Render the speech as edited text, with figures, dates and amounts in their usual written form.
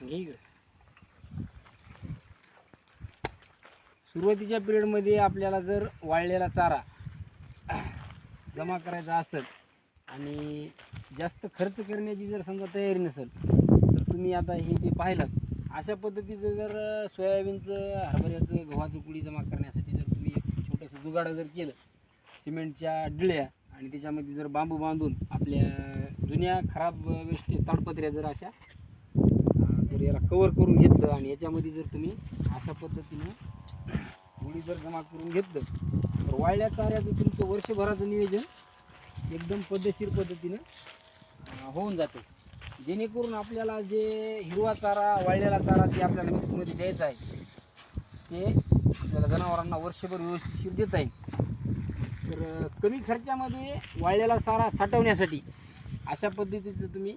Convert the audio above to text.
घे ग. सुरुवातीच्या पिरियडमध्ये आपल्याला जर वाळलेला चारा जमा करायचा असेल आणि जास्त खर्च करण्याची जर समजा तयारी नसेल तर तुम्ही आता हे जे पाहिलं अशा पद्धतीचं जर सोयाबीनचं हरभऱ्याचं गव्हाचं कुडी जमा करण्यासाठी जर तुम्ही एक छोटंसं जुगाड जर केलं सिमेंटच्या डिळ्या आणि त्याच्यामध्ये जर बांबू बांधून आपल्या जुन्या खराब वेस्टेज ताडपत्र्या जर अशा जर याला कवर करून घेतलं आणि याच्यामध्ये जर तुम्ही अशा पद्धतीनं गुढी जर जमा करून घेतलं तर वाळल्या चाऱ्याचं तुमचं वर्षभराचं नियोजन एकदम पद्धतशीर पद्धतीनं होऊन जाते. जेणेकरून आपल्याला जे हिरवा चारा वाळलेला चारा जे आपल्याला मिक्समध्ये द्यायचा आहे ते आपल्याला जनावरांना वर्षभर व्यवस्थित देता येईल. तर कमी खर्चामध्ये वाळलेला चारा साठवण्यासाठी अशा पद्धतीचं तुम्ही